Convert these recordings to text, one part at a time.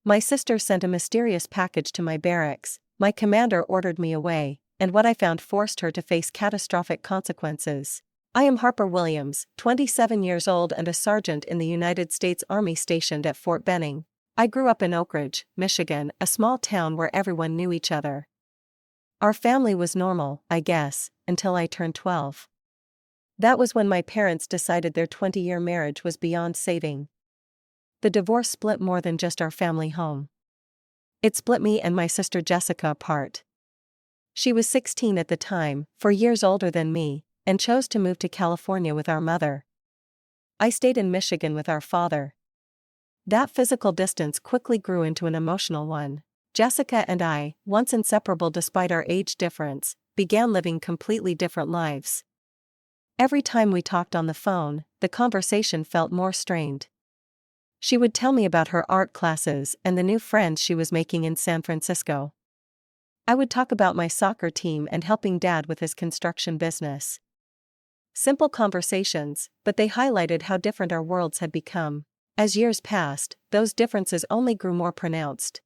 My sister sent a mysterious package to my barracks, my commander ordered me away, and what I found forced her to face catastrophic consequences. I am Harper Williams, 27 years old and a sergeant in the United States Army stationed at Fort Benning. I grew up in Oak Ridge, Michigan, a small town where everyone knew each other. Our family was normal, I guess, until I turned 12. That was when my parents decided their 20-year marriage was beyond saving. The divorce split more than just our family home. It split me and my sister Jessica apart. She was 16 at the time, 4 years older than me, and chose to move to California with our mother. I stayed in Michigan with our father. That physical distance quickly grew into an emotional one. Jessica and I, once inseparable despite our age difference, began living completely different lives. Every time we talked on the phone, the conversation felt more strained. She would tell me about her art classes and the new friends she was making in San Francisco. I would talk about my soccer team and helping Dad with his construction business. Simple conversations, but they highlighted how different our worlds had become. As years passed, those differences only grew more pronounced.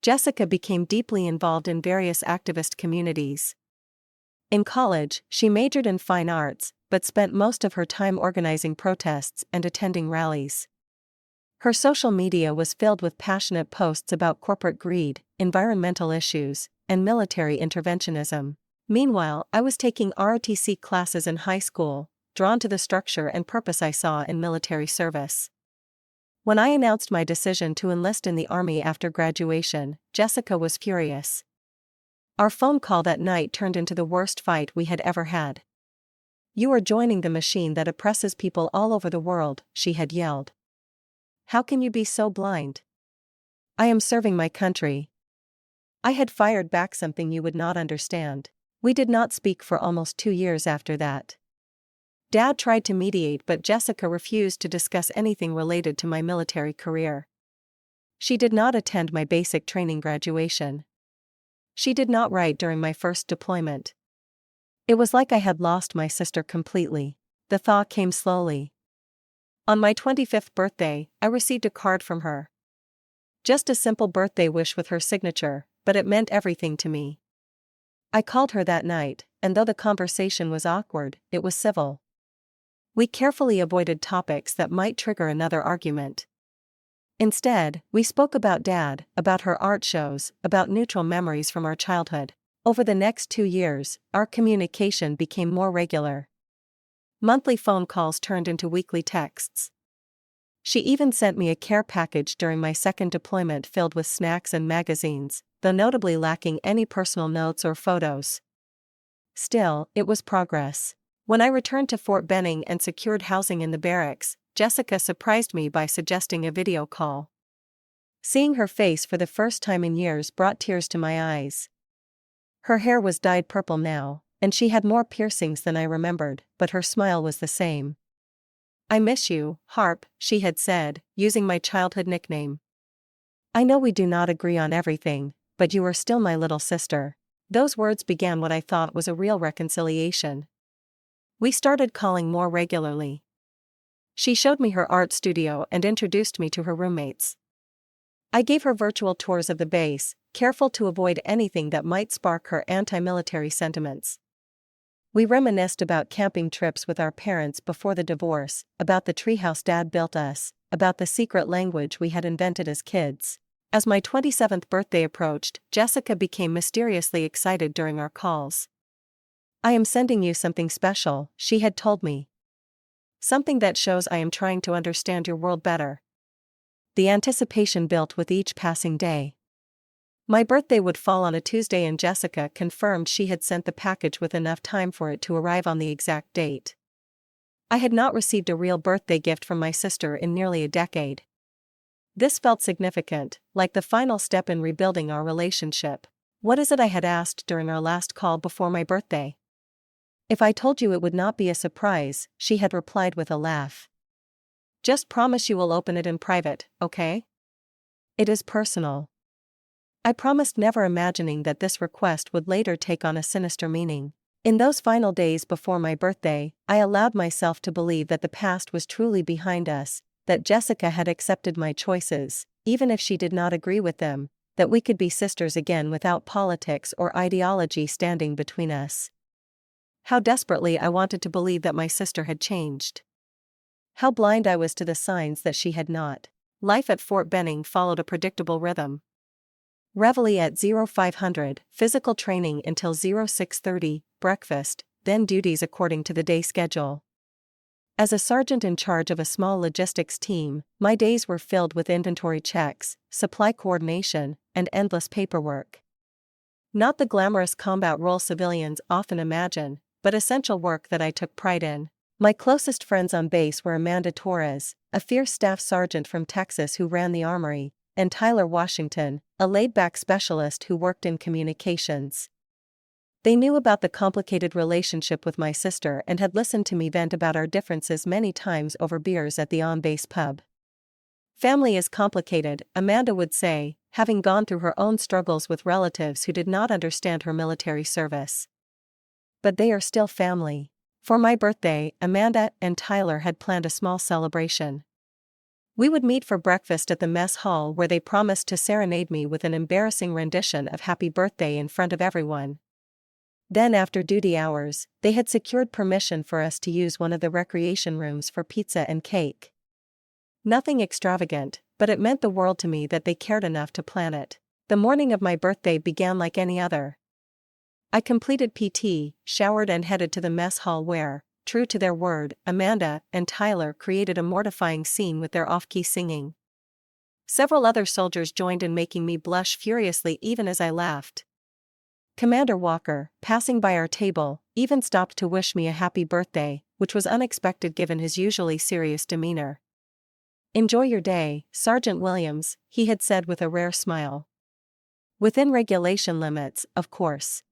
Jessica became deeply involved in various activist communities. In college, she majored in fine arts, but spent most of her time organizing protests and attending rallies. Her social media was filled with passionate posts about corporate greed, environmental issues, and military interventionism. Meanwhile, I was taking ROTC classes in high school, drawn to the structure and purpose I saw in military service. When I announced my decision to enlist in the Army after graduation, Jessica was furious. Our phone call that night turned into the worst fight we had ever had. "You are joining the machine that oppresses people all over the world," she had yelled. "How can you be so blind? I am serving my country." I had fired back something you would not understand. We did not speak for almost 2 years after that. Dad tried to mediate, but Jessica refused to discuss anything related to my military career. She did not attend my basic training graduation. She did not write during my first deployment. It was like I had lost my sister completely. The thaw came slowly. On my 25th birthday, I received a card from her. Just a simple birthday wish with her signature, but it meant everything to me. I called her that night, and though the conversation was awkward, it was civil. We carefully avoided topics that might trigger another argument. Instead, we spoke about Dad, about her art shows, about neutral memories from our childhood. Over the next 2 years, our communication became more regular. Monthly phone calls turned into weekly texts. She even sent me a care package during my second deployment filled with snacks and magazines, though notably lacking any personal notes or photos. Still, it was progress. When I returned to Fort Benning and secured housing in the barracks, Jessica surprised me by suggesting a video call. Seeing her face for the first time in years brought tears to my eyes. Her hair was dyed purple now, and she had more piercings than I remembered, but her smile was the same. "I miss you, Harp," she had said, using my childhood nickname. "I know we do not agree on everything, but you are still my little sister." Those words began what I thought was a real reconciliation. We started calling more regularly. She showed me her art studio and introduced me to her roommates. I gave her virtual tours of the base, careful to avoid anything that might spark her anti-military sentiments. We reminisced about camping trips with our parents before the divorce, about the treehouse Dad built us, about the secret language we had invented as kids. As my 27th birthday approached, Jessica became mysteriously excited during our calls. "I am sending you something special," she had told me. "Something that shows I am trying to understand your world better." The anticipation built with each passing day. My birthday would fall on a Tuesday and Jessica confirmed she had sent the package with enough time for it to arrive on the exact date. I had not received a real birthday gift from my sister in nearly a decade. This felt significant, like the final step in rebuilding our relationship. "What is it?" I had asked during our last call before my birthday. "If I told you it would not be a surprise," she had replied with a laugh. "Just promise you will open it in private, okay? It is personal." I promised, never imagining that this request would later take on a sinister meaning. In those final days before my birthday, I allowed myself to believe that the past was truly behind us, that Jessica had accepted my choices, even if she did not agree with them, that we could be sisters again without politics or ideology standing between us. How desperately I wanted to believe that my sister had changed. How blind I was to the signs that she had not. Life at Fort Benning followed a predictable rhythm. Reveille at 0500, physical training until 0630, breakfast, then duties according to the day schedule. As a sergeant in charge of a small logistics team, my days were filled with inventory checks, supply coordination, and endless paperwork. Not the glamorous combat role civilians often imagine, but essential work that I took pride in. My closest friends on base were Amanda Torres, a fierce staff sergeant from Texas who ran the armory, and Tyler Washington, a laid-back specialist who worked in communications. They knew about the complicated relationship with my sister and had listened to me vent about our differences many times over beers at the on-base pub. Family is complicated, Amanda would say, having gone through her own struggles with relatives who did not understand her military service. But they are still family. For my birthday, Amanda and Tyler had planned a small celebration. We would meet for breakfast at the mess hall where they promised to serenade me with an embarrassing rendition of Happy Birthday in front of everyone. Then after duty hours, they had secured permission for us to use one of the recreation rooms for pizza and cake. Nothing extravagant, but it meant the world to me that they cared enough to plan it. The morning of my birthday began like any other. I completed PT, showered and headed to the mess hall where, true to their word, Amanda and Tyler created a mortifying scene with their off-key singing. Several other soldiers joined in making me blush furiously even as I laughed. Commander Walker, passing by our table, even stopped to wish me a happy birthday, which was unexpected given his usually serious demeanor. "Enjoy your day, Sergeant Williams," he had said with a rare smile. "Within regulation limits, of course."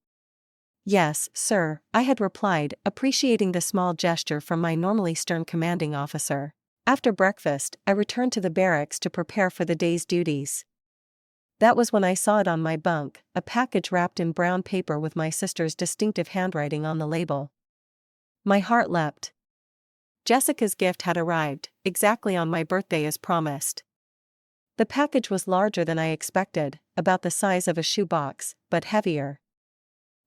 "Yes, sir," I had replied, appreciating the small gesture from my normally stern commanding officer. After breakfast, I returned to the barracks to prepare for the day's duties. That was when I saw it on my bunk, a package wrapped in brown paper with my sister's distinctive handwriting on the label. My heart leapt. Jessica's gift had arrived, exactly on my birthday as promised. The package was larger than I expected, about the size of a shoebox, but heavier.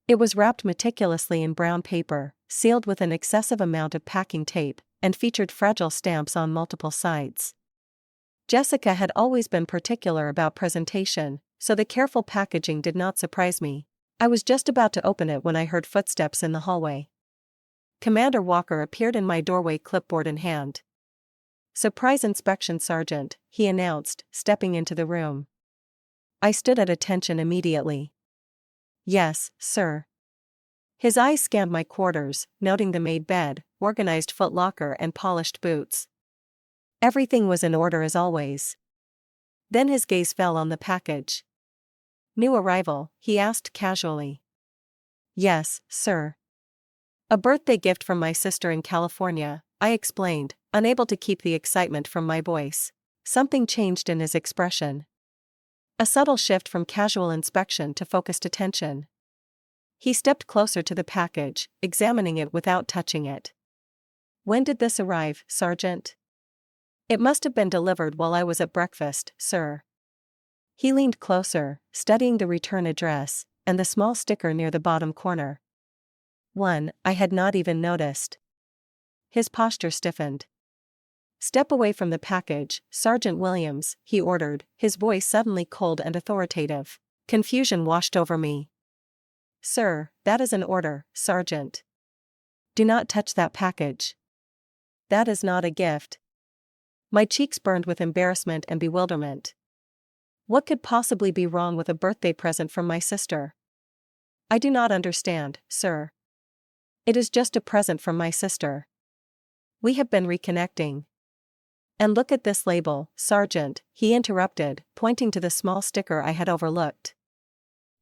It was wrapped meticulously in brown paper, sealed with an excessive amount of packing tape, and featured fragile stamps on multiple sides. Jessica had always been particular about presentation, so the careful packaging did not surprise me. I was just about to open it when I heard footsteps in the hallway. Commander Walker appeared in my doorway, clipboard in hand. "Surprise inspection, Sergeant," he announced, stepping into the room. I stood at attention immediately. "Yes, sir." His eyes scanned my quarters, noting the made bed, organized footlocker and polished boots. Everything was in order as always. Then his gaze fell on the package. "New arrival?" he asked casually. "Yes, sir." "A birthday gift from my sister in California," I explained, unable to keep the excitement from my voice. Something changed in his expression. A subtle shift from casual inspection to focused attention. He stepped closer to the package, examining it without touching it. "When did this arrive, Sergeant?" "It must have been delivered while I was at breakfast, sir." He leaned closer, studying the return address, and the small sticker near the bottom corner. One I had not even noticed. His posture stiffened. "Step away from the package, Sergeant Williams," he ordered, his voice suddenly cold and authoritative. Confusion washed over me. "Sir, that is an order, Sergeant. Do not touch that package. That is not a gift." My cheeks burned with embarrassment and bewilderment. What could possibly be wrong with a birthday present from my sister? "I do not understand, sir." "It is just a present from my sister. We have been reconnecting." "And look at this label, Sergeant," he interrupted, pointing to the small sticker I had overlooked.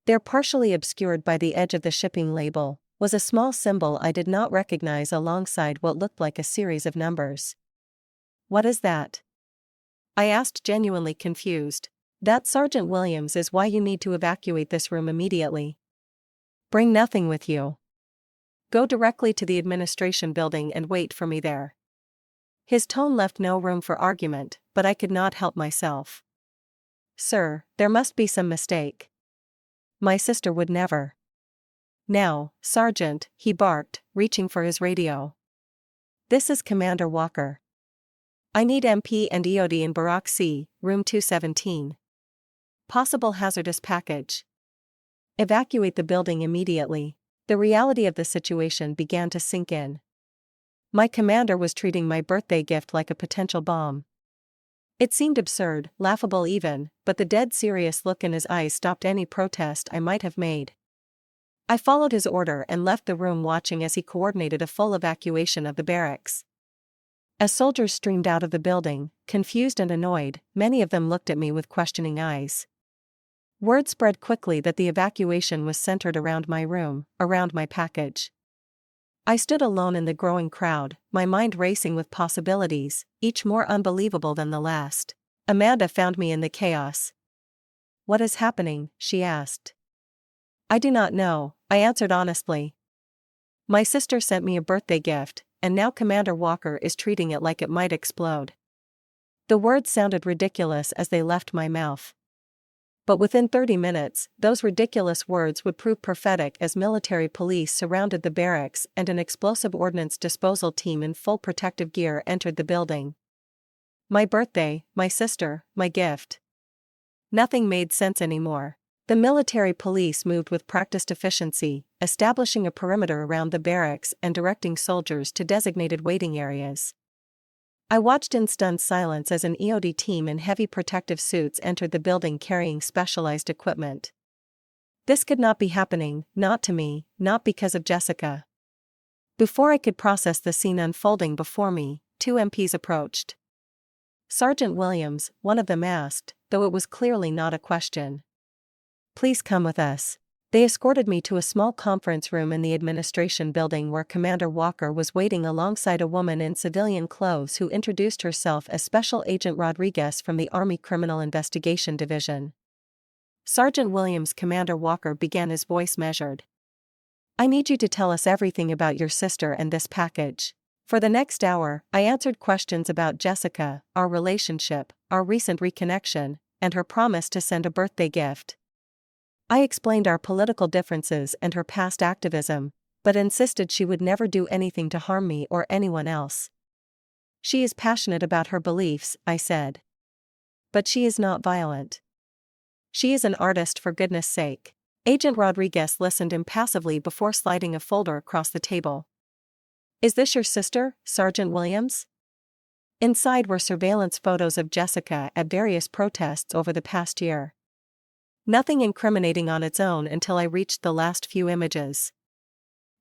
There, partially obscured by the edge of the shipping label, was a small symbol I did not recognize alongside what looked like a series of numbers. "What is that?" I asked, genuinely confused. "That, Sergeant Williams, is why you need to evacuate this room immediately. Bring nothing with you. Go directly to the administration building and wait for me there." His tone left no room for argument, but I could not help myself. "Sir, there must be some mistake. My sister would never." "Now, Sergeant," he barked, reaching for his radio. "This is Commander Walker. I need MP and EOD in Barracks C, room 217. Possible hazardous package. Evacuate the building immediately." The reality of the situation began to sink in. My commander was treating my birthday gift like a potential bomb. It seemed absurd, laughable even, but the dead serious look in his eyes stopped any protest I might have made. I followed his order and left the room watching as he coordinated a full evacuation of the barracks. As soldiers streamed out of the building, confused and annoyed, many of them looked at me with questioning eyes. Word spread quickly that the evacuation was centered around my room, around my package. I stood alone in the growing crowd, my mind racing with possibilities, each more unbelievable than the last. Amanda found me in the chaos. "What is happening?" she asked. "I do not know," I answered honestly. "My sister sent me a birthday gift, and now Commander Walker is treating it like it might explode." The words sounded ridiculous as they left my mouth. But within 30 minutes, those ridiculous words would prove prophetic as military police surrounded the barracks and an explosive ordnance disposal team in full protective gear entered the building. My birthday, my sister, my gift. Nothing made sense anymore. The military police moved with practiced efficiency, establishing a perimeter around the barracks and directing soldiers to designated waiting areas. I watched in stunned silence as an EOD team in heavy protective suits entered the building carrying specialized equipment. This could not be happening, not to me, not because of Jessica. Before I could process the scene unfolding before me, 2 MPs approached. "Sergeant Williams," one of them asked, though it was clearly not a question. "Please come with us." They escorted me to a small conference room in the administration building where Commander Walker was waiting alongside a woman in civilian clothes who introduced herself as Special Agent Rodriguez from the Army Criminal Investigation Division. "Sergeant Williams," Commander Walker began, his voice measured. "I need you to tell us everything about your sister and this package." For the next hour, I answered questions about Jessica, our relationship, our recent reconnection, and her promise to send a birthday gift. I explained our political differences and her past activism, but insisted she would never do anything to harm me or anyone else. "She is passionate about her beliefs," I said. "But she is not violent. She is an artist, for goodness sake." Agent Rodriguez listened impassively before sliding a folder across the table. "Is this your sister, Sergeant Williams?" Inside were surveillance photos of Jessica at various protests over the past year. Nothing incriminating on its own until I reached the last few images.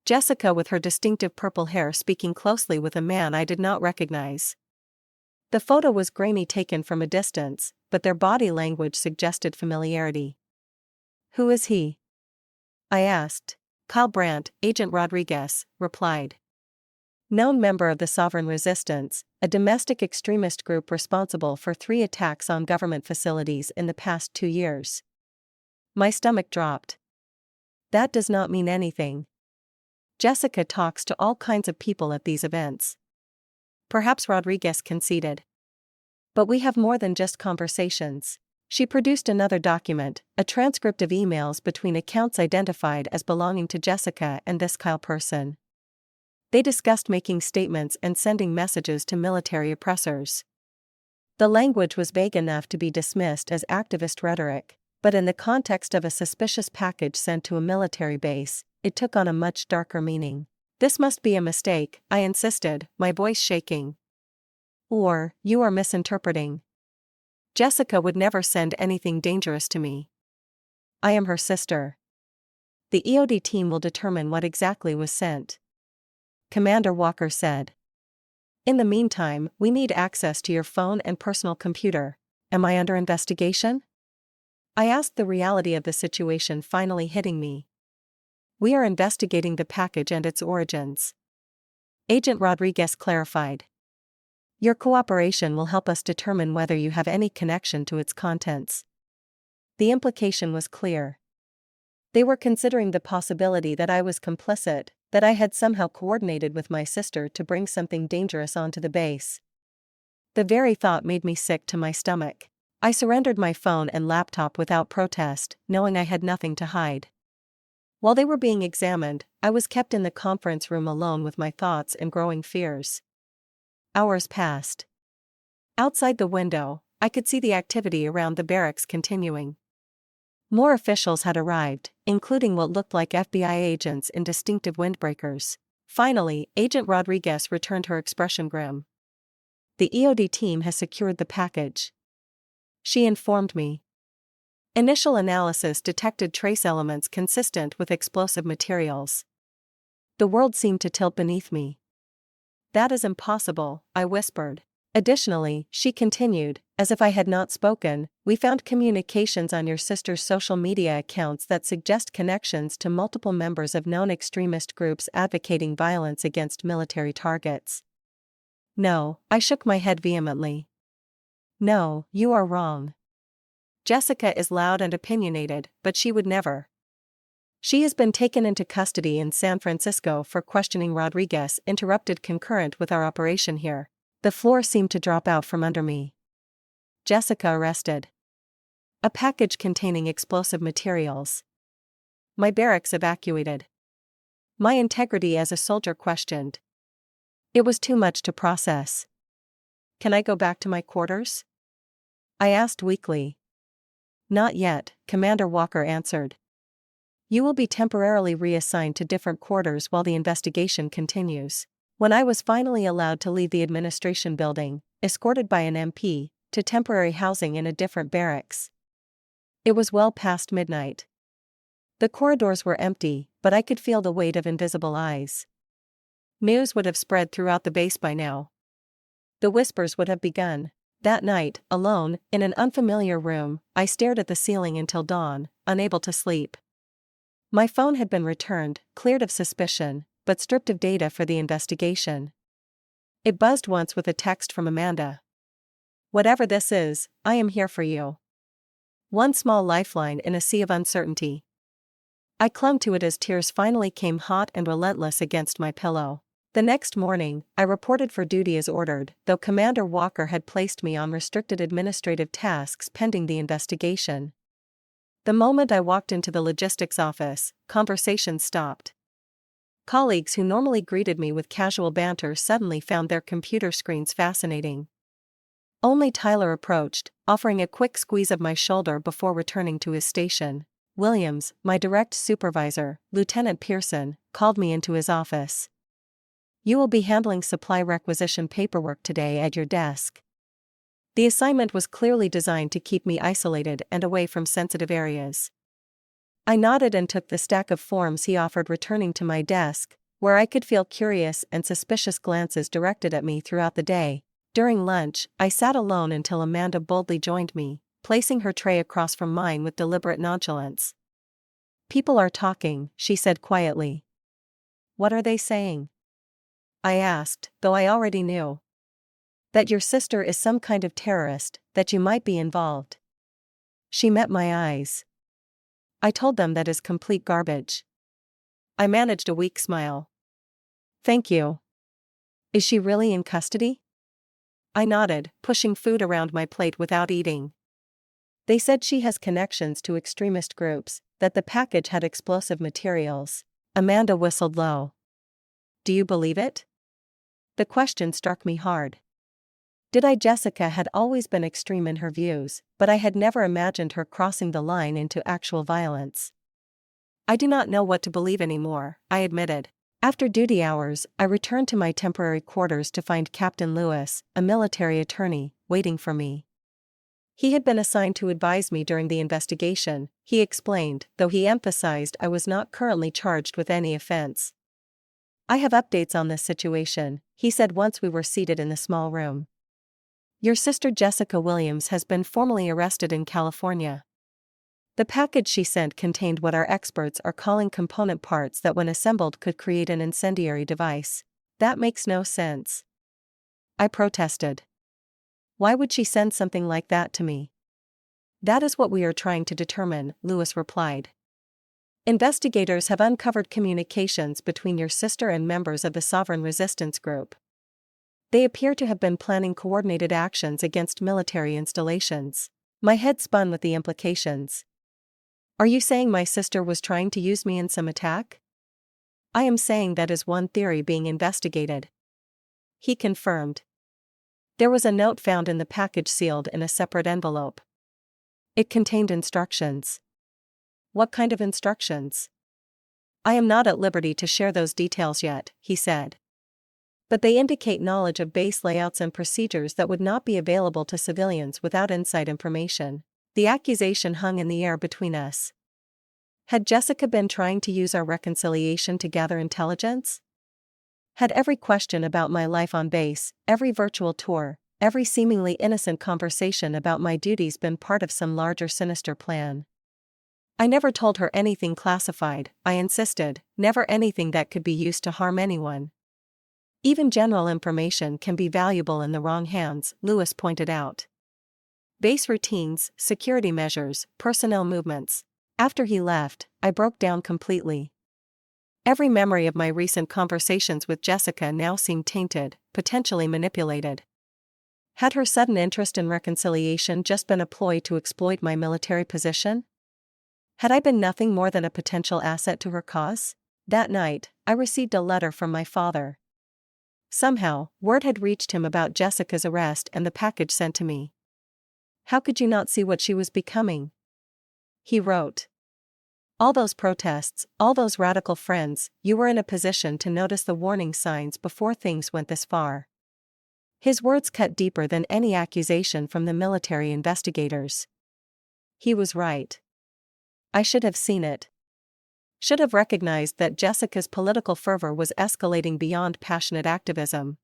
Jessica with her distinctive purple hair speaking closely with a man I did not recognize. The photo was grainy, taken from a distance, but their body language suggested familiarity. "Who is he?" I asked. "Kyle Brandt," Agent Rodriguez replied. "Known member of the Sovereign Resistance, a domestic extremist group responsible for 3 attacks on government facilities in the past 2 years. My stomach dropped. That does not mean anything. Jessica talks to all kinds of people at these events. Perhaps, Rodriguez conceded. But we have more than just conversations. She produced another document, a transcript of emails between accounts identified as belonging to Jessica and this Kyle person. They discussed making statements and sending messages to military oppressors. The language was vague enough to be dismissed as activist rhetoric, but in the context of a suspicious package sent to a military base, it took on a much darker meaning. "This must be a mistake," I insisted, my voice shaking. "Or, you are misinterpreting. Jessica would never send anything dangerous to me. I am her sister. The EOD team will determine what exactly was sent," Commander Walker said. "In the meantime, we need access to your phone and personal computer. Am I under investigation?" I asked, the reality of the situation finally hitting me. "We are investigating the package and its origins," Agent Rodriguez clarified. "Your cooperation will help us determine whether you have any connection to its contents." The implication was clear. They were considering the possibility that I was complicit, that I had somehow coordinated with my sister to bring something dangerous onto the base. The very thought made me sick to my stomach. I surrendered my phone and laptop without protest, knowing I had nothing to hide. While they were being examined, I was kept in the conference room alone with my thoughts and growing fears. Hours passed. Outside the window, I could see the activity around the barracks continuing. More officials had arrived, including what looked like FBI agents in distinctive windbreakers. Finally, Agent Rodriguez returned, her expression grim. "The EOD team has secured the package," she informed me. Initial analysis detected trace elements consistent with explosive materials. The world seemed to tilt beneath me. "That is impossible," I whispered. Additionally, she continued, as if I had not spoken, "We found communications on your sister's social media accounts that suggest connections to multiple members of known extremist groups advocating violence against military targets." "No," I shook my head vehemently. "No, you are wrong. Jessica is loud and opinionated, but she would never." "She has been taken into custody in San Francisco for questioning," Rodriguez interrupted, concurrent with our operation here. The floor seemed to drop out from under me. "Jessica arrested. A package containing explosive materials. My barracks evacuated. My integrity as a soldier questioned." It was too much to process. "Can I go back to my quarters?" I asked weakly. "Not yet," Commander Walker answered. "You will be temporarily reassigned to different quarters while the investigation continues." When I was finally allowed to leave the administration building, escorted by an MP, to temporary housing in a different barracks, it was well past midnight. The corridors were empty, but I could feel the weight of invisible eyes. News would have spread throughout the base by now. The whispers would have begun. That night, alone, in an unfamiliar room, I stared at the ceiling until dawn, unable to sleep. My phone had been returned, cleared of suspicion, but stripped of data for the investigation. It buzzed once with a text from Amanda. "Whatever this is, I am here for you." One small lifeline in a sea of uncertainty. I clung to it as tears finally came hot and relentless against my pillow. The next morning, I reported for duty as ordered, though Commander Walker had placed me on restricted administrative tasks pending the investigation. The moment I walked into the logistics office, conversation stopped. Colleagues who normally greeted me with casual banter suddenly found their computer screens fascinating. Only Tyler approached, offering a quick squeeze of my shoulder before returning to his station. Williams, my direct supervisor, Lieutenant Pearson, called me into his office. "You will be handling supply requisition paperwork today at your desk." The assignment was clearly designed to keep me isolated and away from sensitive areas. I nodded and took the stack of forms he offered, returning to my desk, where I could feel curious and suspicious glances directed at me throughout the day. During lunch, I sat alone until Amanda boldly joined me, placing her tray across from mine with deliberate nonchalance. "People are talking," she said quietly. "What are they saying?" I asked, though I already knew. "That your sister is some kind of terrorist, that you might be involved." She met my eyes. "I told them that is complete garbage." I managed a weak smile. "Thank you. Is she really in custody?" I nodded, pushing food around my plate without eating. "They said she has connections to extremist groups, that the package had explosive materials." Amanda whistled low. "Do you believe it?" The question struck me hard. Jessica had always been extreme in her views, but I had never imagined her crossing the line into actual violence. "I do not know what to believe anymore," I admitted. After duty hours, I returned to my temporary quarters to find Captain Lewis, a military attorney, waiting for me. He had been assigned to advise me during the investigation, he explained, though he emphasized I was not currently charged with any offense. "I have updates on this situation," he said once we were seated in the small room. "Your sister Jessica Williams has been formally arrested in California. The package she sent contained what our experts are calling component parts that when assembled could create an incendiary device. That makes no sense." I protested. "Why would she send something like that to me?" "That is what we are trying to determine," Lewis replied. "Investigators have uncovered communications between your sister and members of the Sovereign Resistance Group. They appear to have been planning coordinated actions against military installations." My head spun with the implications. Are you saying my sister was trying to use me in some attack? I am saying that is one theory being investigated. He confirmed. There was a note found in the package sealed in a separate envelope. It contained instructions. What kind of instructions? I am not at liberty to share those details yet, he said. But they indicate knowledge of base layouts and procedures that would not be available to civilians without inside information. The accusation hung in the air between us. Had Jessica been trying to use our reconciliation to gather intelligence? Had every question about my life on base, every virtual tour, every seemingly innocent conversation about my duties been part of some larger sinister plan? I never told her anything classified, I insisted, never anything that could be used to harm anyone. Even general information can be valuable in the wrong hands, Lewis pointed out. Base routines, security measures, personnel movements. After he left, I broke down completely. Every memory of my recent conversations with Jessica now seemed tainted, potentially manipulated. Had her sudden interest in reconciliation just been a ploy to exploit my military position? Had I been nothing more than a potential asset to her cause? That night, I received a letter from my father. Somehow, word had reached him about Jessica's arrest and the package sent to me. How could you not see what she was becoming? He wrote. All those protests, all those radical friends, you were in a position to notice the warning signs before things went this far. His words cut deeper than any accusation from the military investigators. He was right. I should have seen it. Should have recognized that Jessica's political fervor was escalating beyond passionate activism.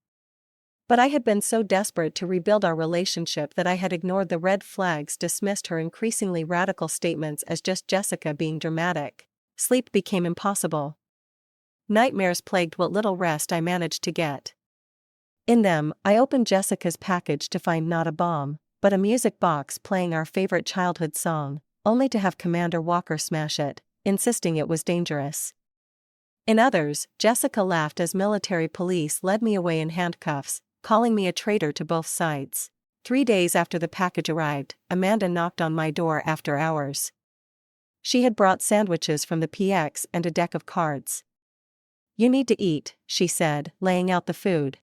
But I had been so desperate to rebuild our relationship that I had ignored the red flags, dismissed her increasingly radical statements as just Jessica being dramatic. Sleep became impossible. Nightmares plagued what little rest I managed to get. In them, I opened Jessica's package to find not a bomb, but a music box playing our favorite childhood song, only to have Commander Walker smash it, insisting it was dangerous. In others, Jessica laughed as military police led me away in handcuffs, calling me a traitor to both sides. 3 days after the package arrived, Amanda knocked on my door after hours. She had brought sandwiches from the PX and a deck of cards. You need to eat, she said, laying out the food.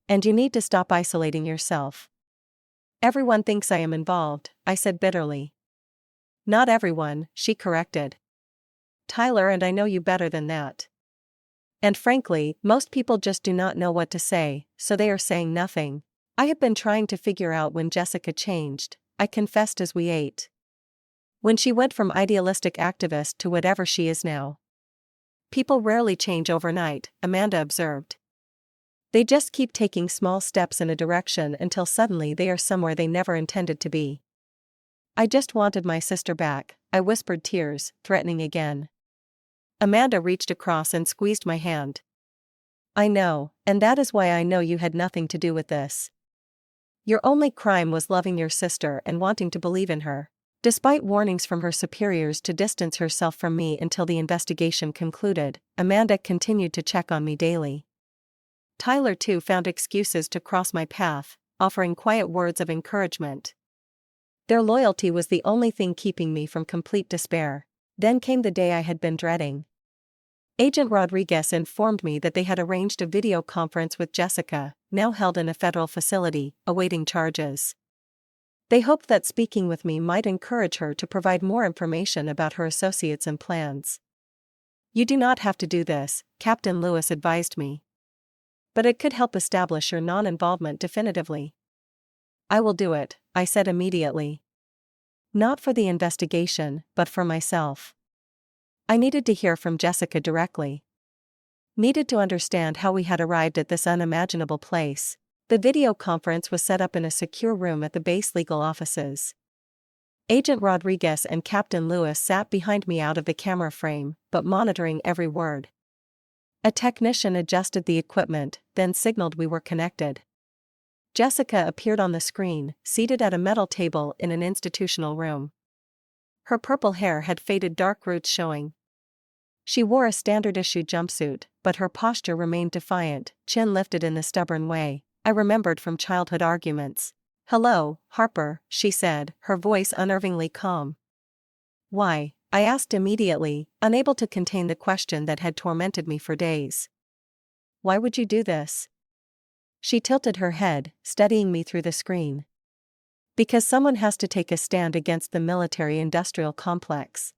And you need to stop isolating yourself. Everyone thinks I am involved, I said bitterly. Not everyone, she corrected. Tyler and I know you better than that. And frankly, most people just do not know what to say, so they are saying nothing. I have been trying to figure out when Jessica changed, I confessed as we ate. When she went from idealistic activist to whatever she is now. People rarely change overnight, Amanda observed. They just keep taking small steps in a direction until suddenly they are somewhere they never intended to be. I just wanted my sister back, I whispered, tears threatening again. Amanda reached across and squeezed my hand. I know, and that is why I know you had nothing to do with this. Your only crime was loving your sister and wanting to believe in her. Despite warnings from her superiors to distance herself from me until the investigation concluded, Amanda continued to check on me daily. Tyler too found excuses to cross my path, offering quiet words of encouragement. Their loyalty was the only thing keeping me from complete despair. Then came the day I had been dreading. Agent Rodriguez informed me that they had arranged a video conference with Jessica, now held in a federal facility, awaiting charges. They hoped that speaking with me might encourage her to provide more information about her associates and plans. You do not have to do this, Captain Lewis advised me. But it could help establish your non-involvement definitively. I will do it, I said immediately. Not for the investigation, but for myself. I needed to hear from Jessica directly. Needed to understand how we had arrived at this unimaginable place. The video conference was set up in a secure room at the base legal offices. Agent Rodriguez and Captain Lewis sat behind me out of the camera frame, but monitoring every word. A technician adjusted the equipment, then signaled we were connected. Jessica appeared on the screen, seated at a metal table in an institutional room. Her purple hair had faded, dark roots showing. She wore a standard-issue jumpsuit, but her posture remained defiant, chin lifted in the stubborn way I remembered from childhood arguments. "Hello, Harper," she said, her voice unnervingly calm. "Why?" I asked immediately, unable to contain the question that had tormented me for days. "Why would you do this?" She tilted her head, studying me through the screen. "Because someone has to take a stand against the military-industrial complex.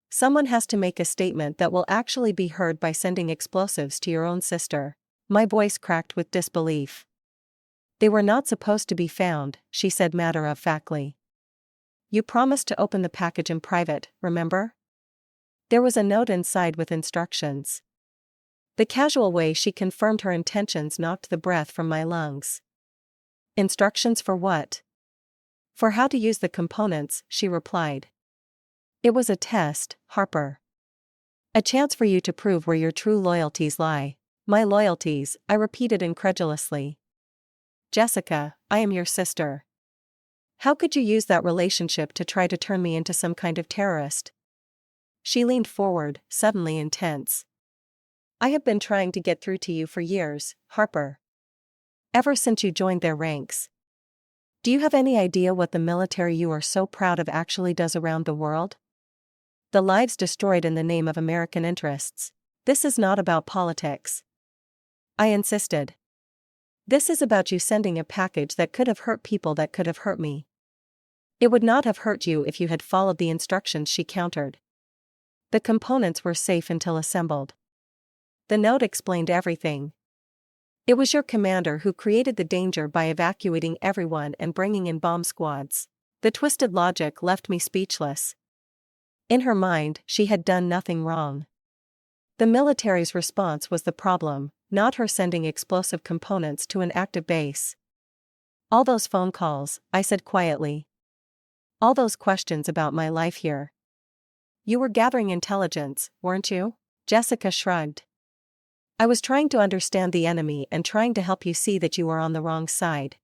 Someone has to make a statement that will actually be heard by sending explosives to your own sister." My voice cracked with disbelief. "They were not supposed to be found," she said matter-of-factly. "You promised to open the package in private, remember? There was a note inside with instructions." The casual way she confirmed her intentions knocked the breath from my lungs. "Instructions for what?" "For how to use the components," she replied. "It was a test, Harper. A chance for you to prove where your true loyalties lie." "My loyalties," I repeated incredulously. "Jessica, I am your sister. How could you use that relationship to try to turn me into some kind of terrorist?" She leaned forward, suddenly intense. "I have been trying to get through to you for years, Harper. Ever since you joined their ranks. Do you have any idea what the military you are so proud of actually does around the world? The lives destroyed in the name of American interests. This is not about politics," I insisted. "This is about you sending a package that could have hurt people that could have hurt me." "It would not have hurt you if you had followed the instructions," she countered. "The components were safe until assembled. The note explained everything. It was your commander who created the danger by evacuating everyone and bringing in bomb squads." The twisted logic left me speechless. In her mind, she had done nothing wrong. The military's response was the problem, not her sending explosive components to an active base. "All those phone calls," I said quietly. "All those questions about my life here. You were gathering intelligence, weren't you?" Jessica shrugged. "I was trying to understand the enemy and trying to help you see that you were on the wrong side."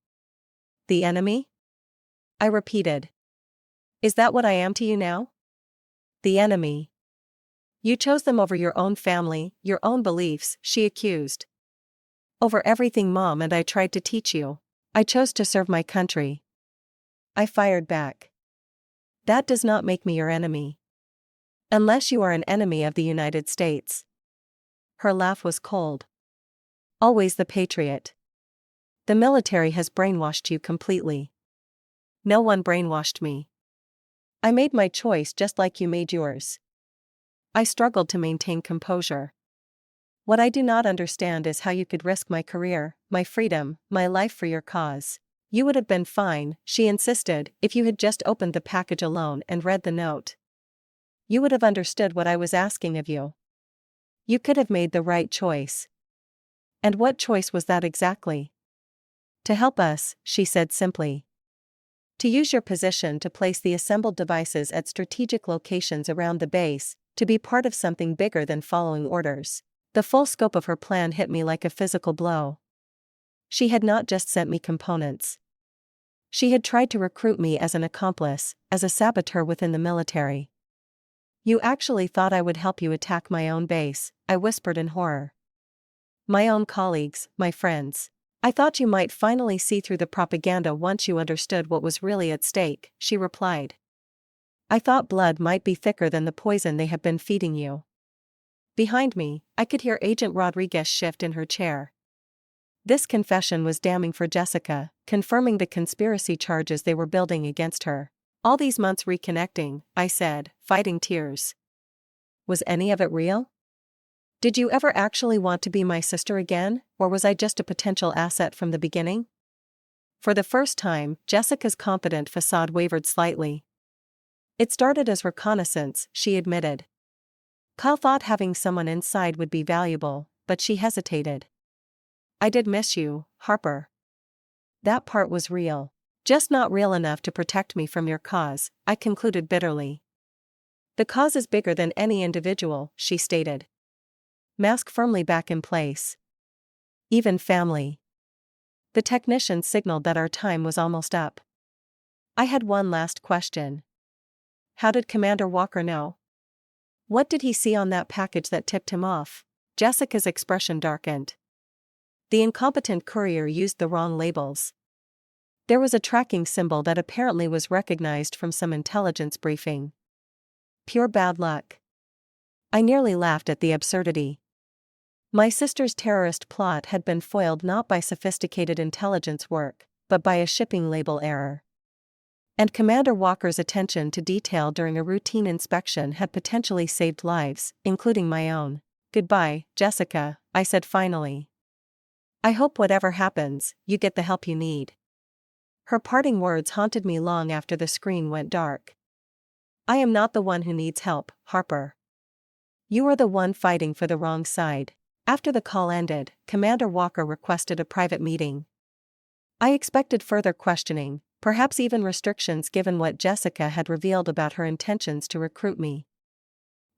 "The enemy?" I repeated. "Is that what I am to you now?" "The enemy. You chose them over your own family, your own beliefs," she accused. "Over everything Mom and I tried to teach you. I chose to serve my country." I fired back. "That does not make me your enemy. Unless you are an enemy of the United States." Her laugh was cold. "Always the patriot. The military has brainwashed you completely." "No one brainwashed me. I made my choice just like you made yours." I struggled to maintain composure. "What I do not understand is how you could risk my career, my freedom, my life for your cause. You would have been fine," she insisted, "if you had just opened the package alone and read the note. You would have understood what I was asking of you. You could have made the right choice." "And what choice was that exactly?" "To help us," she said simply. "To use your position to place the assembled devices at strategic locations around the base, to be part of something bigger than following orders." The full scope of her plan hit me like a physical blow. She had not just sent me components. She had tried to recruit me as an accomplice, as a saboteur within the military. "You actually thought I would help you attack my own base," I whispered in horror. "My own colleagues, my friends. I thought you might finally see through the propaganda once you understood what was really at stake," she replied. "I thought blood might be thicker than the poison they have been feeding you." Behind me, I could hear Agent Rodriguez shift in her chair. This confession was damning for Jessica, confirming the conspiracy charges they were building against her. "All these months reconnecting," I said, fighting tears. "Was any of it real? Did you ever actually want to be my sister again, or was I just a potential asset from the beginning?" For the first time, Jessica's confident facade wavered slightly. "It started as reconnaissance," she admitted. "Kyle thought having someone inside would be valuable, but she hesitated. I did miss you, Harper. That part was real. Just not real enough to protect me from your cause," I concluded bitterly. "The cause is bigger than any individual," she stated. Mask firmly back in place. "Even family." The technician signaled that our time was almost up. I had one last question. How did Commander Walker know? What did he see on that package that tipped him off? Jessica's expression darkened. "The incompetent courier used the wrong labels." There was a tracking symbol that apparently was recognized from some intelligence briefing. Pure bad luck. I nearly laughed at the absurdity. My sister's terrorist plot had been foiled not by sophisticated intelligence work, but by a shipping label error. And Commander Walker's attention to detail during a routine inspection had potentially saved lives, including my own. "Goodbye, Jessica," I said finally. "I hope whatever happens, you get the help you need." Her parting words haunted me long after the screen went dark. "I am not the one who needs help, Harper. You are the one fighting for the wrong side." After the call ended, Commander Walker requested a private meeting. I expected further questioning, perhaps even restrictions given what Jessica had revealed about her intentions to recruit me.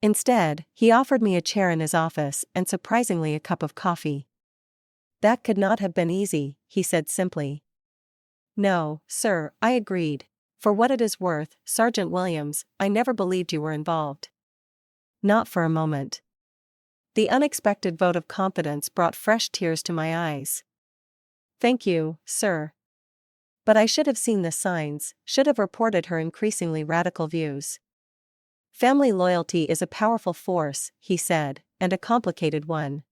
Instead, he offered me a chair in his office and surprisingly a cup of coffee. "That could not have been easy," he said simply. "No, sir," I agreed. "For what it is worth, Sergeant Williams, I never believed you were involved." Not for a moment. The unexpected vote of confidence brought fresh tears to my eyes. "Thank you, sir. But I should have seen the signs, should have reported her increasingly radical views." "Family loyalty is a powerful force," he said, "and a complicated one.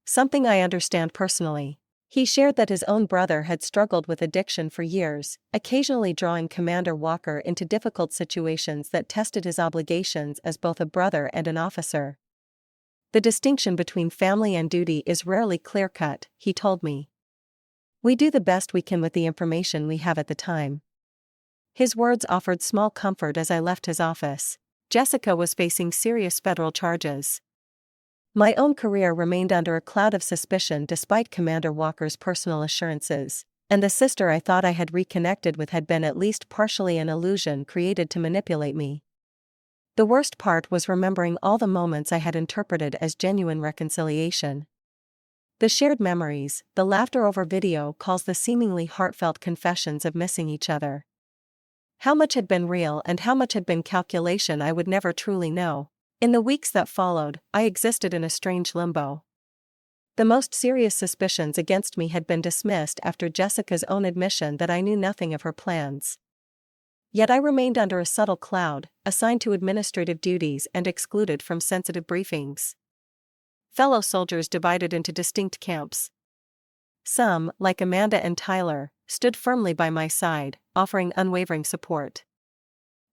Something I understand personally." He shared that his own brother had struggled with addiction for years, occasionally drawing Commander Walker into difficult situations that tested his obligations as both a brother and an officer. "The distinction between family and duty is rarely clear-cut," he told me. "We do the best we can with the information we have at the time." His words offered small comfort as I left his office. Jessica was facing serious federal charges. My own career remained under a cloud of suspicion despite Commander Walker's personal assurances, and the sister I thought I had reconnected with had been at least partially an illusion created to manipulate me. The worst part was remembering all the moments I had interpreted as genuine reconciliation. The shared memories, the laughter over video calls, the seemingly heartfelt confessions of missing each other. How much had been real and how much had been calculation I would never truly know. In the weeks that followed, I existed in a strange limbo. The most serious suspicions against me had been dismissed after Jessica's own admission that I knew nothing of her plans. Yet I remained under a subtle cloud, assigned to administrative duties and excluded from sensitive briefings. Fellow soldiers divided into distinct camps. Some, like Amanda and Tyler, stood firmly by my side, offering unwavering support.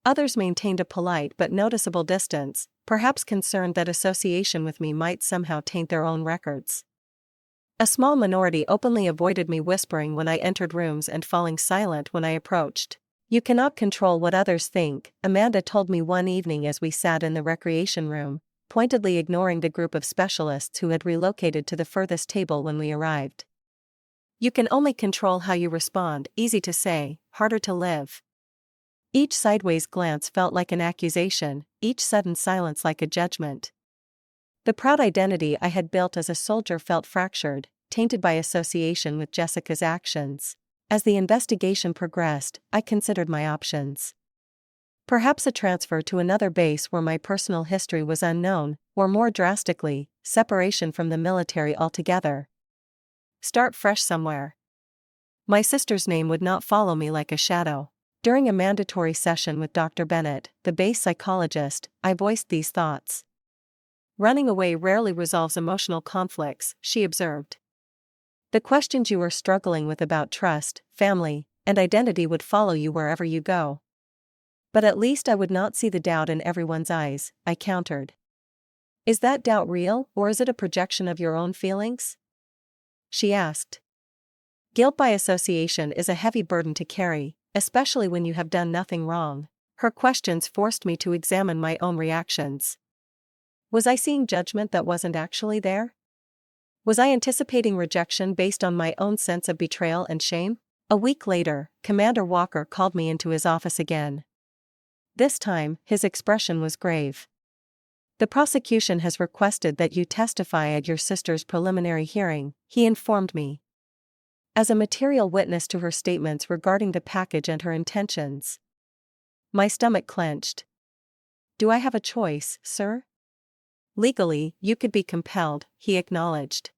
Others maintained a polite but noticeable distance, perhaps concerned that association with me might somehow taint their own records. A small minority openly avoided me, whispering when I entered rooms and falling silent when I approached. "You cannot control what others think," Amanda told me one evening as we sat in the recreation room, pointedly ignoring the group of specialists who had relocated to the furthest table when we arrived. "You can only control how you respond," easy to say, harder to live. Each sideways glance felt like an accusation, each sudden silence like a judgment. The proud identity I had built as a soldier felt fractured, tainted by association with Jessica's actions. As the investigation progressed, I considered my options. Perhaps a transfer to another base where my personal history was unknown, or more drastically, separation from the military altogether. Start fresh somewhere. My sister's name would not follow me like a shadow. During a mandatory session with Dr. Bennett, the base psychologist, I voiced these thoughts. "Running away rarely resolves emotional conflicts," she observed. "The questions you were struggling with about trust, family, and identity would follow you wherever you go." "But at least I would not see the doubt in everyone's eyes," I countered. "Is that doubt real, or is it a projection of your own feelings?" she asked. Guilt by association is a heavy burden to carry, especially when you have done nothing wrong. Her questions forced me to examine my own reactions. Was I seeing judgment that wasn't actually there? Was I anticipating rejection based on my own sense of betrayal and shame? A week later, Commander Walker called me into his office again. This time, his expression was grave. "The prosecution has requested that you testify at your sister's preliminary hearing," he informed me. "As a material witness to her statements regarding the package and her intentions." My stomach clenched. "Do I have a choice, sir?" "Legally, you could be compelled," he acknowledged.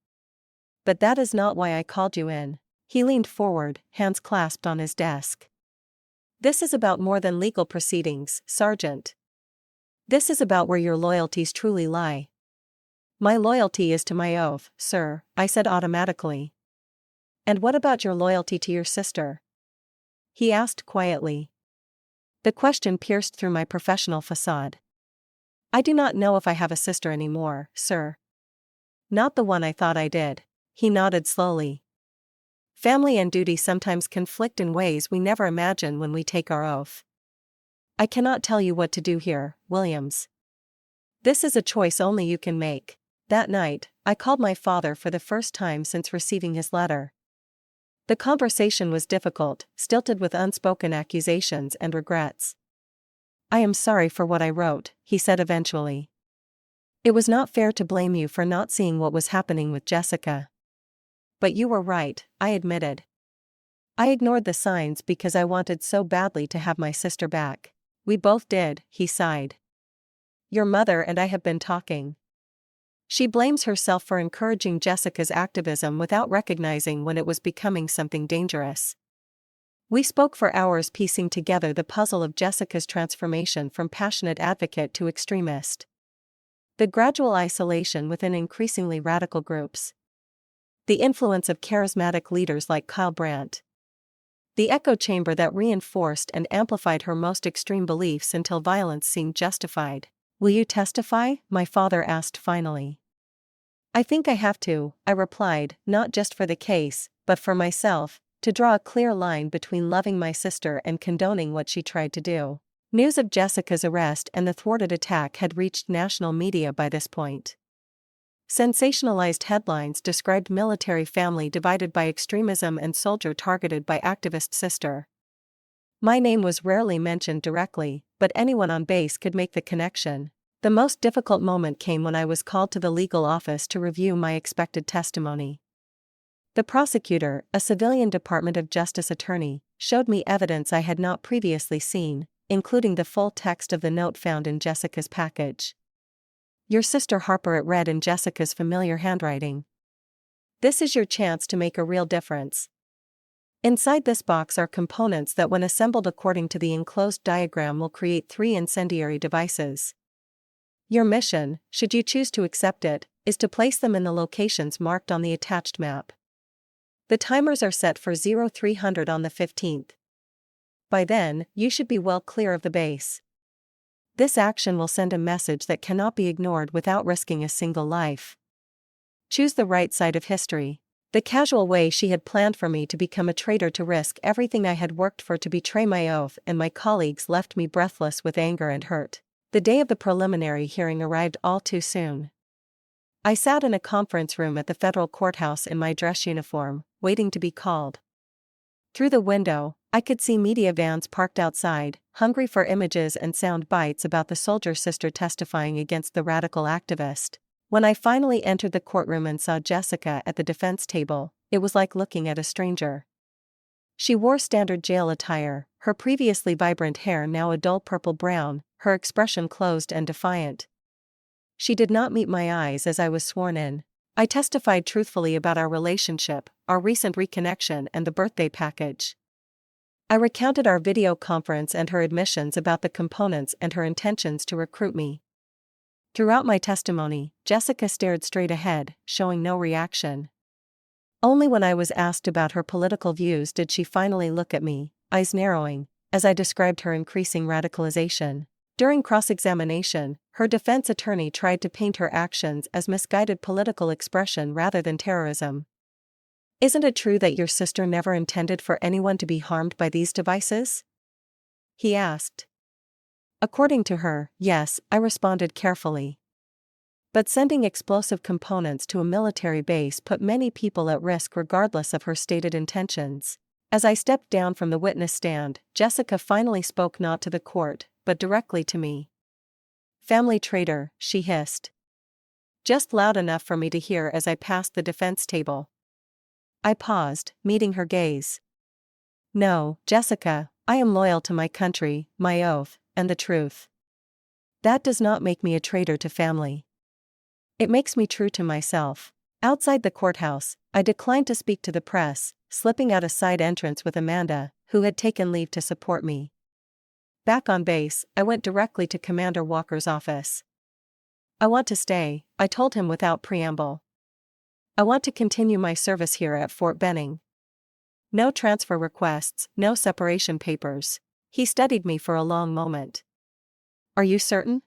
"But that is not why I called you in." He leaned forward, hands clasped on his desk. This is about more than legal proceedings, Sergeant. This is about where your loyalties truly lie. My loyalty is to my oath, sir, I said automatically. And what about your loyalty to your sister? He asked quietly. The question pierced through my professional facade. I do not know if I have a sister anymore, sir. Not the one I thought I did. He nodded slowly. Family and duty sometimes conflict in ways we never imagine when we take our oath. I cannot tell you what to do here, Williams. This is a choice only you can make. That night, I called my father for the first time since receiving his letter. The conversation was difficult, stilted with unspoken accusations and regrets. I am sorry for what I wrote, he said eventually. It was not fair to blame you for not seeing what was happening with Jessica. But you were right, I admitted. I ignored the signs because I wanted so badly to have my sister back. We both did, he sighed. Your mother and I have been talking. She blames herself for encouraging Jessica's activism without recognizing when it was becoming something dangerous. We spoke for hours piecing together the puzzle of Jessica's transformation from passionate advocate to extremist. The gradual isolation within increasingly radical groups. The influence of charismatic leaders like Kyle Brandt. The echo chamber that reinforced and amplified her most extreme beliefs until violence seemed justified. Will you testify? My father asked finally. I think I have to, I replied, not just for the case, but for myself, to draw a clear line between loving my sister and condoning what she tried to do. News of Jessica's arrest and the thwarted attack had reached national media by this point. Sensationalized headlines described military family divided by extremism and soldier targeted by activist sister. My name was rarely mentioned directly, but anyone on base could make the connection. The most difficult moment came when I was called to the legal office to review my expected testimony. The prosecutor, a civilian Department of Justice attorney, showed me evidence I had not previously seen, including the full text of the note found in Jessica's package. Your sister Harper, it read in Jessica's familiar handwriting. This is your chance to make a real difference. Inside this box are components that when assembled according to the enclosed diagram will create 3 incendiary devices. Your mission, should you choose to accept it, is to place them in the locations marked on the attached map. The timers are set for 0300 on the 15th. By then, you should be well clear of the base. This action will send a message that cannot be ignored without risking a single life. Choose the right side of history. The casual way she had planned for me to become a traitor, to risk everything I had worked for, to betray my oath and my colleagues, left me breathless with anger and hurt. The day of the preliminary hearing arrived all too soon. I sat in a conference room at the federal courthouse in my dress uniform, waiting to be called. Through the window, I could see media vans parked outside, hungry for images and sound bites about the soldier sister testifying against the radical activist. When I finally entered the courtroom and saw Jessica at the defense table, it was like looking at a stranger. She wore standard jail attire, her previously vibrant hair now a dull purple-brown, her expression closed and defiant. She did not meet my eyes as I was sworn in. I testified truthfully about our relationship, our recent reconnection, and the birthday package. I recounted our video conference and her admissions about the components and her intentions to recruit me. Throughout my testimony, Jessica stared straight ahead, showing no reaction. Only when I was asked about her political views did she finally look at me, eyes narrowing, as I described her increasing radicalization. During cross-examination, her defense attorney tried to paint her actions as misguided political expression rather than terrorism. Isn't it true that your sister never intended for anyone to be harmed by these devices? He asked. According to her, yes, I responded carefully. But sending explosive components to a military base put many people at risk regardless of her stated intentions. As I stepped down from the witness stand, Jessica finally spoke, not to the court, but directly to me. Family traitor, she hissed. Just loud enough for me to hear as I passed the defense table. I paused, meeting her gaze. No, Jessica, I am loyal to my country, my oath, and the truth. That does not make me a traitor to family. It makes me true to myself. Outside the courthouse, I declined to speak to the press, slipping out a side entrance with Amanda, who had taken leave to support me. Back on base, I went directly to Commander Walker's office. "I want to stay," I told him without preamble. "I want to continue my service here at Fort Benning. No transfer requests, no separation papers." He studied me for a long moment. "Are you certain?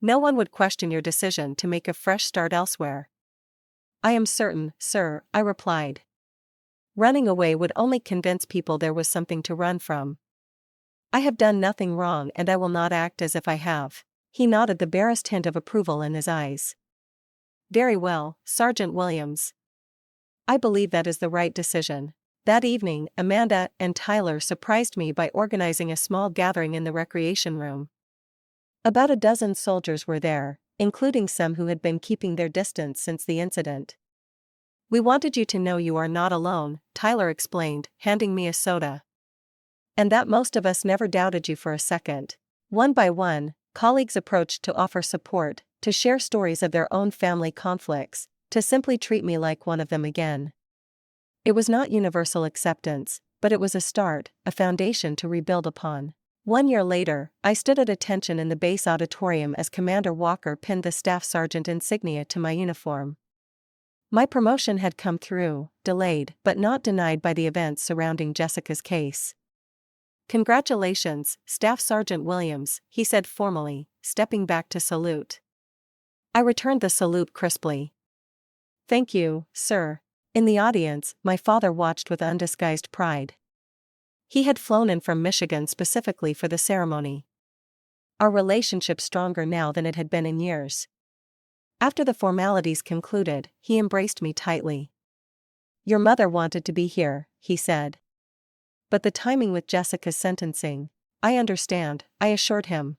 No one would question your decision to make a fresh start elsewhere." "I am certain, sir," I replied. Running away would only convince people there was something to run from. "I have done nothing wrong and I will not act as if I have." He nodded, the barest hint of approval in his eyes. "Very well, Sergeant Williams. I believe that is the right decision." That evening, Amanda and Tyler surprised me by organizing a small gathering in the recreation room. About a dozen soldiers were there, including some who had been keeping their distance since the incident. "We wanted you to know you are not alone," Tyler explained, handing me a soda. "And that most of us never doubted you for a second." One by one, colleagues approached to offer support, to share stories of their own family conflicts, to simply treat me like one of them again. It was not universal acceptance, but it was a start, a foundation to rebuild upon. 1 year later, I stood at attention in the base auditorium as Commander Walker pinned the staff sergeant insignia to my uniform. My promotion had come through, delayed but not denied by the events surrounding Jessica's case. "Congratulations, Staff Sergeant Williams," he said formally, stepping back to salute. I returned the salute crisply. "Thank you, sir." In the audience, my father watched with undisguised pride. He had flown in from Michigan specifically for the ceremony. Our relationship stronger now than it had been in years. After the formalities concluded, he embraced me tightly. "Your mother wanted to be here," he said. "But the timing with Jessica's sentencing—" "I understand," I assured him.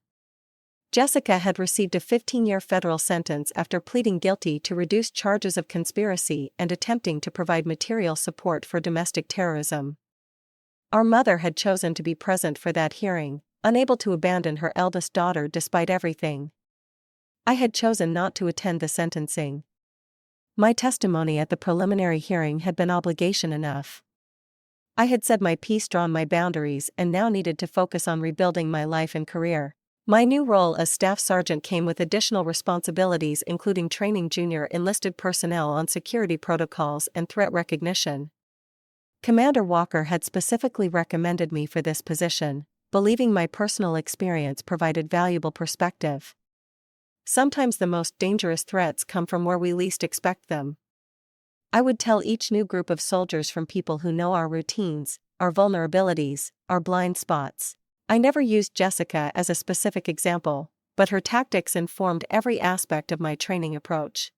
Jessica had received a 15-year federal sentence after pleading guilty to reduced charges of conspiracy and attempting to provide material support for domestic terrorism. Our mother had chosen to be present for that hearing, unable to abandon her eldest daughter despite everything. I had chosen not to attend the sentencing. My testimony at the preliminary hearing had been obligation enough. I had said my piece, drawn my boundaries, and now needed to focus on rebuilding my life and career. My new role as staff sergeant came with additional responsibilities, including training junior enlisted personnel on security protocols and threat recognition. Commander Walker had specifically recommended me for this position, believing my personal experience provided valuable perspective. Sometimes the most dangerous threats come from where we least expect them. I would tell each new group of soldiers from people who know our routines, our vulnerabilities, our blind spots. I never used Jessica as a specific example, but her tactics informed every aspect of my training approach.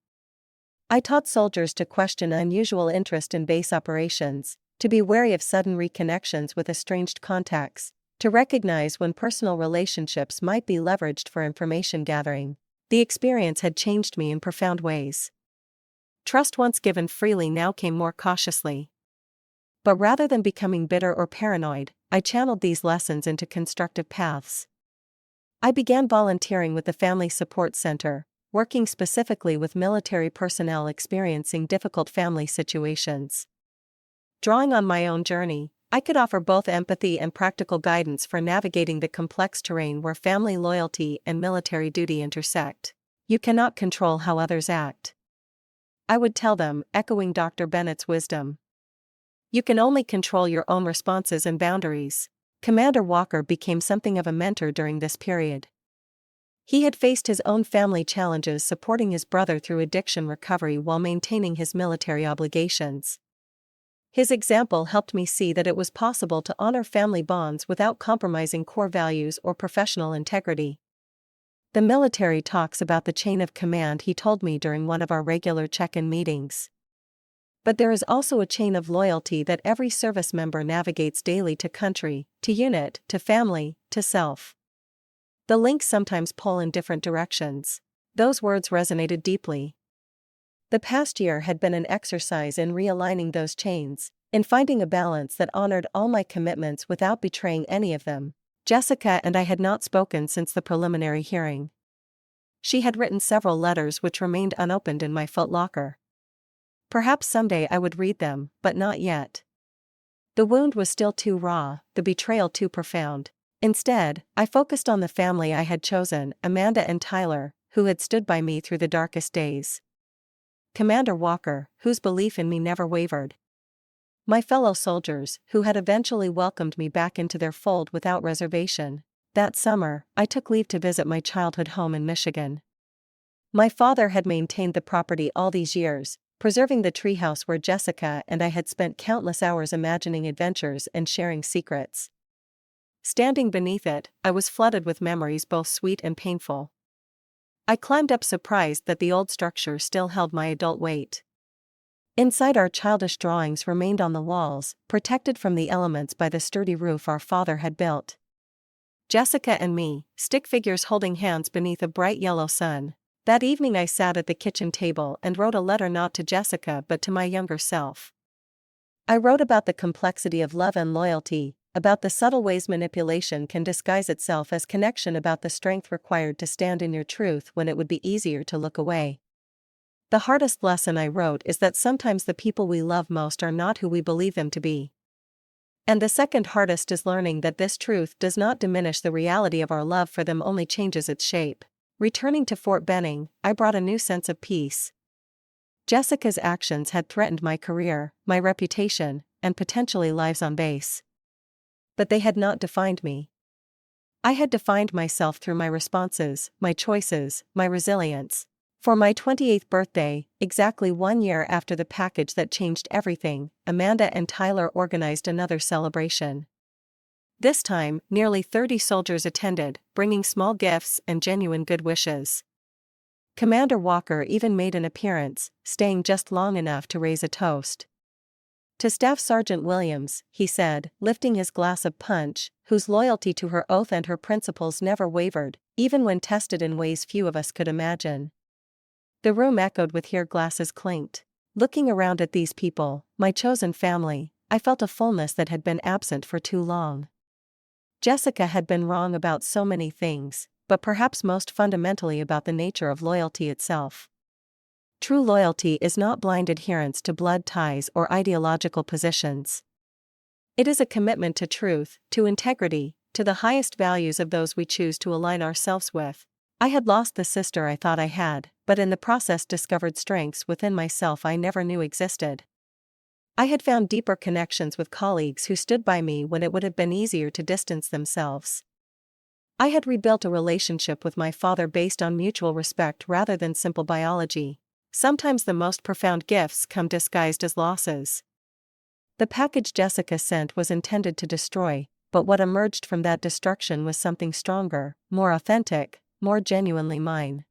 I taught soldiers to question unusual interest in base operations, to be wary of sudden reconnections with estranged contacts, to recognize when personal relationships might be leveraged for information gathering. The experience had changed me in profound ways. Trust once given freely now came more cautiously. But rather than becoming bitter or paranoid, I channeled these lessons into constructive paths. I began volunteering with the Family Support Center, working specifically with military personnel experiencing difficult family situations. Drawing on my own journey, I could offer both empathy and practical guidance for navigating the complex terrain where family loyalty and military duty intersect. "You cannot control how others act," I would tell them, echoing Dr. Bennett's wisdom. "You can only control your own responses and boundaries." Commander Walker became something of a mentor during this period. He had faced his own family challenges supporting his brother through addiction recovery while maintaining his military obligations. His example helped me see that it was possible to honor family bonds without compromising core values or professional integrity. The military talks about the chain of command, he told me during one of our regular check-in meetings. But there is also a chain of loyalty that every service member navigates daily, to country, to unit, to family, to self. The links sometimes pull in different directions. Those words resonated deeply. The past year had been an exercise in realigning those chains, in finding a balance that honored all my commitments without betraying any of them. Jessica and I had not spoken since the preliminary hearing. She had written several letters which remained unopened in my footlocker. Perhaps someday I would read them, but not yet. The wound was still too raw, the betrayal too profound. Instead, I focused on the family I had chosen, Amanda and Tyler, who had stood by me through the darkest days. Commander Walker, whose belief in me never wavered. My fellow soldiers, who had eventually welcomed me back into their fold without reservation. That summer, I took leave to visit my childhood home in Michigan. My father had maintained the property all these years, preserving the treehouse where Jessica and I had spent countless hours imagining adventures and sharing secrets. Standing beneath it, I was flooded with memories both sweet and painful. I climbed up surprised that the old structure still held my adult weight. Inside, our childish drawings remained on the walls, protected from the elements by the sturdy roof our father had built. Jessica and me, stick figures holding hands beneath a bright yellow sun. That evening I sat at the kitchen table and wrote a letter not to Jessica but to my younger self. I wrote about the complexity of love and loyalty, about the subtle ways manipulation can disguise itself as connection, about the strength required to stand in your truth when it would be easier to look away. The hardest lesson I wrote is that sometimes the people we love most are not who we believe them to be. And the second hardest is learning that this truth does not diminish the reality of our love for them, only changes its shape. Returning to Fort Benning, I brought a new sense of peace. Jessica's actions had threatened my career, my reputation, and potentially lives on base. But they had not defined me. I had defined myself through my responses, my choices, my resilience. For my 28th birthday, exactly 1 year after the package that changed everything, Amanda and Tyler organized another celebration. This time, nearly 30 soldiers attended, bringing small gifts and genuine good wishes. Commander Walker even made an appearance, staying just long enough to raise a toast. To Staff Sergeant Williams, he said, lifting his glass of punch, whose loyalty to her oath and her principles never wavered, even when tested in ways few of us could imagine. The room echoed with hear glasses clinked. Looking around at these people, my chosen family, I felt a fullness that had been absent for too long. Jessica had been wrong about so many things, but perhaps most fundamentally about the nature of loyalty itself. True loyalty is not blind adherence to blood ties or ideological positions. It is a commitment to truth, to integrity, to the highest values of those we choose to align ourselves with. I had lost the sister I thought I had, but in the process discovered strengths within myself I never knew existed. I had found deeper connections with colleagues who stood by me when it would have been easier to distance themselves. I had rebuilt a relationship with my father based on mutual respect rather than simple biology. Sometimes the most profound gifts come disguised as losses. The package Jessica sent was intended to destroy, but what emerged from that destruction was something stronger, more authentic, more genuinely mine.